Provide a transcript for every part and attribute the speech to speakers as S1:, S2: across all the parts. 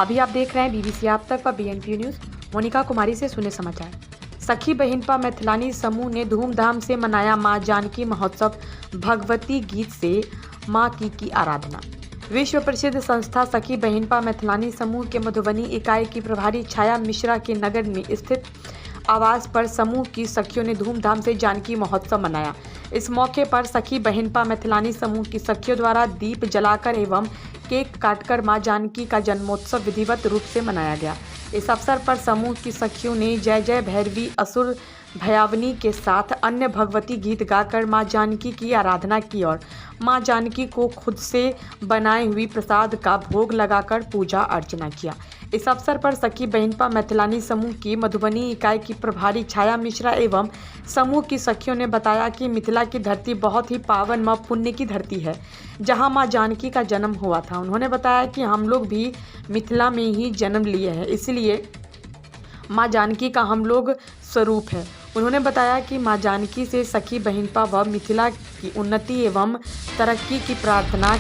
S1: अभी आप देख रहे हैं बीबीसी आप तक व बीएनपी न्यूज़। मोनिका कुमारी से सुने समाचार। सखी बहिनपा मैथिलानी समूह ने धूमधाम से मनाया मां जानकी महोत्सव। भगवती गीत से मां की आराधना। विश्व प्रसिद्ध संस्था सखी बहिनपा मैथिलानी समूह के मधुबनी इकाई की प्रभारी छाया मिश्रा के नगर में स्थित आवास पर समूह की सखियों ने धूमधाम से जानकी महोत्सव मनाया। इस मौके पर सखी बहिनपा मैथिलानी समूह की सखियों द्वारा दीप जलाकर एवं केक काटकर मां जानकी का जन्मोत्सव विधिवत रूप से मनाया गया। इस अवसर पर समूह की सखियों ने जय जय भैरवी असुर भयावनी के साथ अन्य भगवती गीत गाकर मां जानकी की आराधना की और मां जानकी को खुद से बनाई हुई प्रसाद का भोग लगाकर पूजा अर्चना किया। इस अवसर पर सखी बहिनपा मैथिलानी समूह की मधुबनी इकाई की प्रभारी छाया मिश्रा एवं समूह की सखियों ने बताया कि मिथिला की धरती बहुत ही पावन व पुण्य की धरती है, जहां मां जानकी का जन्म हुआ था। उन्होंने बताया कि हम लोग भी मिथिला में ही जन्म लिए हैं, इसलिए मां जानकी का हम लोग स्वरूप है। उन्होंने बताया कि मां जानकी से सखी बहिनपा व मिथिला की उन्नति एवं तरक्की की प्रार्थना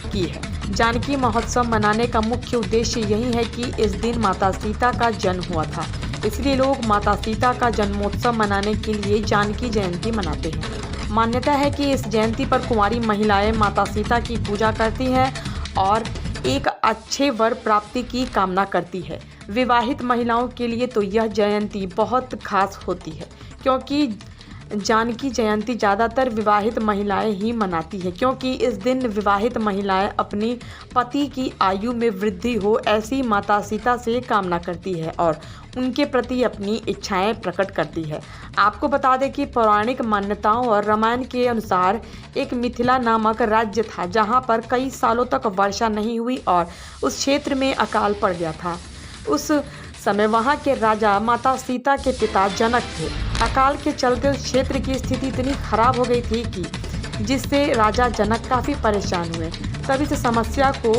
S1: की है। जानकी महोत्सव मनाने का मुख्य उद्देश्य यही है कि इस दिन माता सीता का जन्म हुआ था, इसलिए लोग माता सीता का जन्मोत्सव मनाने के लिए जानकी जयंती मनाते हैं। मान्यता है कि इस जयंती पर कुंवारी महिलाएं माता सीता की पूजा करती हैं और एक अच्छे वर प्राप्ति की कामना करती है। विवाहित महिलाओं के लिए तो यह जयंती बहुत खास होती है, क्योंकि जानकी जयंती ज़्यादातर विवाहित महिलाएं ही मनाती हैं, क्योंकि इस दिन विवाहित महिलाएं अपनी पति की आयु में वृद्धि हो ऐसी माता सीता से कामना करती है और उनके प्रति अपनी इच्छाएं प्रकट करती है। आपको बता दें कि पौराणिक मान्यताओं और रामायण के अनुसार एक मिथिला नामक राज्य था, जहां पर कई सालों तक वर्षा नहीं हुई और उस क्षेत्र में अकाल पड़ गया था। उस समय वहां के राजा माता सीता के पिता जनक थे। अकाल के चलते उस क्षेत्र की स्थिति इतनी खराब हो गई थी कि जिससे राजा जनक काफ़ी परेशान हुए। तब इस समस्या को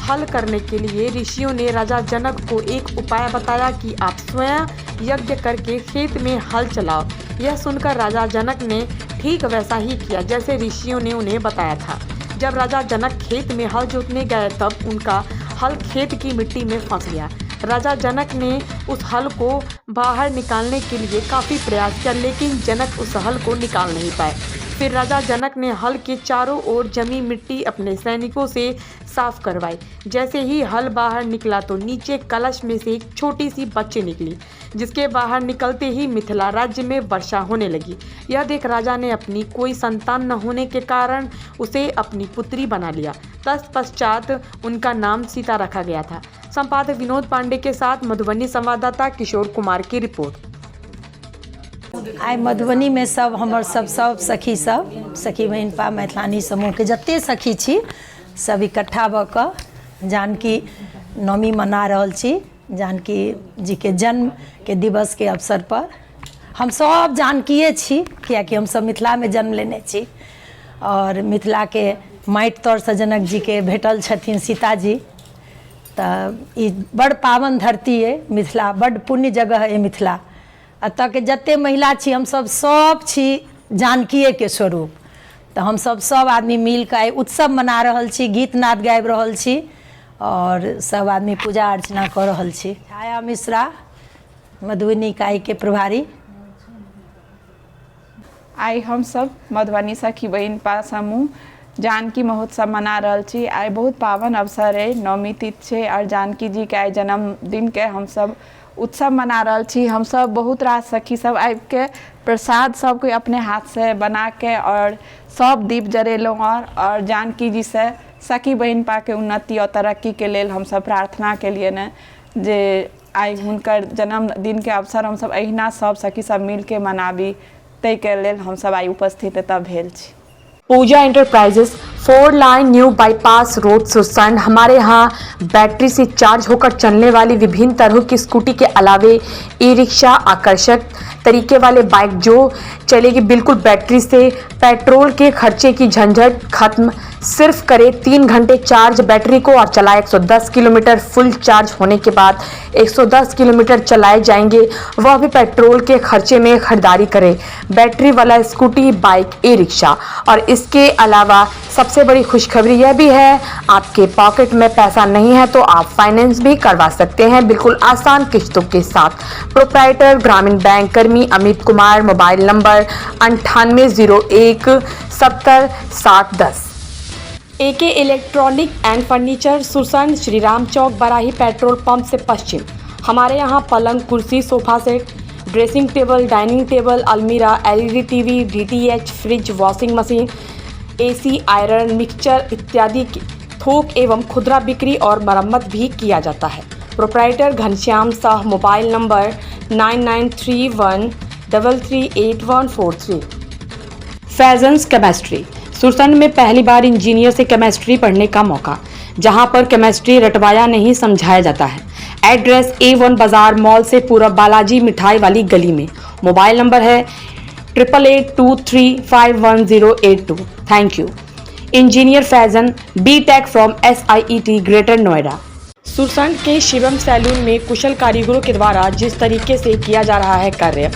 S1: हल करने के लिए ऋषियों ने राजा जनक को एक उपाय बताया कि आप स्वयं यज्ञ करके खेत में हल चलाओ। यह सुनकर राजा जनक ने ठीक वैसा ही किया जैसे ऋषियों ने उन्हें बताया था। जब राजा जनक खेत में हल जोतने गए तब उनका हल खेत की मिट्टी में फंस गया। राजा जनक ने उस हल को बाहर निकालने के लिए काफ़ी प्रयास किया, लेकिन जनक उस हल को निकाल नहीं पाए। फिर राजा जनक ने हल के चारों ओर जमी मिट्टी अपने सैनिकों से साफ करवाई। जैसे ही हल बाहर निकला तो नीचे कलश में से एक छोटी सी बच्ची निकली, जिसके बाहर निकलते ही मिथिला राज्य में वर्षा होने लगी। यह देख राजा ने अपनी कोई संतान न होने के कारण उसे अपनी पुत्री बना लिया। तत्पश्चात उनका नाम सीता रखा गया था। संपादक विनोद पांडे के साथ मधुबनी संवाददाता किशोर कुमार की रिपोर्ट।
S2: आई मधुबनी में सब हमर सब सखी सखी बहिनपा मैथिलानी समूह के जते सखी छी सब इकट्ठा भऽ कऽ जानकी नवमी मना रहल छी। जानकी जी के जन्म के दिवस के अवसर पर हम सब जानकीये छी, कियाकि हम सब मिथिला में जन्म लेने छी और मिथिला के माटि तर से जनक जी के भेटल छथिन सीता जी। तऽ ई बड़ पावन धरती है मिथिला, बड़ पुण्य जगह है मिथिला। एतऽ के जते महिला छी हम सब छी जानकीये के स्वरूप। तो हम सब आदमी मिल के उत्सव मना रहल छी, गीत नाद गाबि रहल छी और सब आदमी पूजा अर्चना कर रहल छी। छाया मिश्रा मधुबनी इकाई के प्रभारी।
S3: आई हम सब मधुबनी सखी बहिनपा समूह जानकी महोत्सव मना रहल छी। आई बहुत पावन अवसर है, नवमी तिथि है और जानकी जी के आई जन्मदिन के हम सब उत्सव मना रहल छी। हम सब बहुत रास सखी सब आबि के प्रसाद सब कोई अपने हाथ से बना के और सब दीप जरेलहुँ और जानकी जी से सखी बहिनपा के उन्नति और तरक्की के लेल हम सब प्रार्थना के लिए ने जे आई हुनकर जन्मदिन के अवसर हम सब अहिना सब सखी सब मिल के मनाबी, तै के लेल हम सब आई उपस्थित एतऽ भेल छी।
S1: Puja enterprises 4 line new bypass road Sursand. हमारे यहाँ बैटरी से चार्ज होकर चलने वाली विभिन्न तरह की स्कूटी के अलावे ई रिक्शा, आकर्षक तरीके वाले बाइक जो चलेगी बिल्कुल बैटरी से। पेट्रोल के खर्चे की झंझट खत्म। सिर्फ करें 3 घंटे चार्ज बैटरी को और चलाए 110 किलोमीटर। फुल चार्ज होने के बाद 110 किलोमीटर चलाए जाएंगे, वह भी पेट्रोल के खर्चे में खरीदारी करें। बैटरी वाला स्कूटी, बाइक, ई रिक्शा और इसके अलावा सबसे बड़ी खुशखबरी यह भी है, आपके पॉकेट में पैसा नहीं है तो आप फाइनेंस भी करवा सकते हैं बिल्कुल आसान किश्तों के साथ। प्रोप्राइटर ग्रामीण बैंक कर्मी Amit Kumar, mobile number 9801706010। AK electronic and furniture, Sursand, Shri Ram Chowk, Barahi petrol pump से पश्चिम। हमारे यहाँ पलंग, कुर्सी, sofa set, dressing table, dining table, अलमीरा, LED TV, DTH, fridge, washing machine, AC, iron, mixture इत्यादि की थोक एवं खुदरा बिक्री और मरम्मत भी किया जाता है। Proprietor Ghanshyam Shah, mobile number 9931338143। Faizan's chemistry, Sursand में पहली बार इंजीनियर से केमिस्ट्री पढ़ने का मौका, जहां पर केमिस्ट्री रटवाया नहीं समझाया जाता है। एड्रेस A1 बाजार मॉल से पूरब, बालाजी मिठाई वाली गली में। मोबाइल नंबर है 8882351082। Thank you. Engineer Faizan, BTech from SIET greater Noida. Sursand के शिवम सैलून में कुशल कारीगरों के द्वारा जिस तरीके से किया जा रहा है कार्य,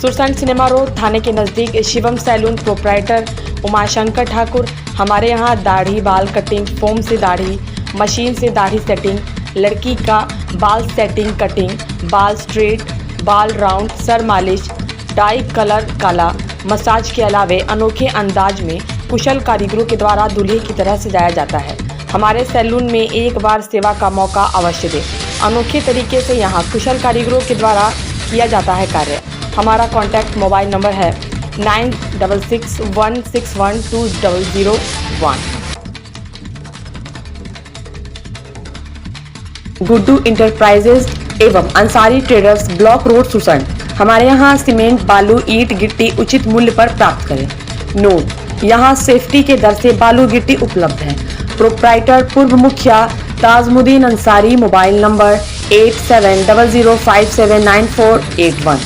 S1: सुरसंड सिनेमा रोड थाने के नज़दीक शिवम सैलून, प्रोप्राइटर उमाशंकर ठाकुर। हमारे यहाँ दाढ़ी, बाल कटिंग, फोम से दाढ़ी, मशीन से दाढ़ी सेटिंग, लड़की का बाल सेटिंग, कटिंग, बाल स्ट्रेट, बाल राउंड, सर मालिश, डाई कलर काला, मसाज के अलावे अनोखे अंदाज में कुशल कारीगरों के द्वारा दूल्हे की तरह सजाया जाता है। हमारे सैलून में एक बार सेवा का मौका अवश्य दें। अनोखे तरीके से यहाँ कुशल कारीगरों के द्वारा किया जाता है कार्य। हमारा कॉन्टैक्ट मोबाइल नंबर है 9661612001। गुड्डू इंटरप्राइजेज एवं Ansari traders, block road, Sursand. हमारे यहाँ सीमेंट, बालू, ईंट, गिट्टी उचित मूल्य पर प्राप्त करें। नोट, यहाँ सेफ्टी के दर से बालू गिट्टी उपलब्ध है। प्रोप्राइटर पूर्व मुखिया ताजमुद्दीन अंसारी, मोबाइल नंबर 8700579481।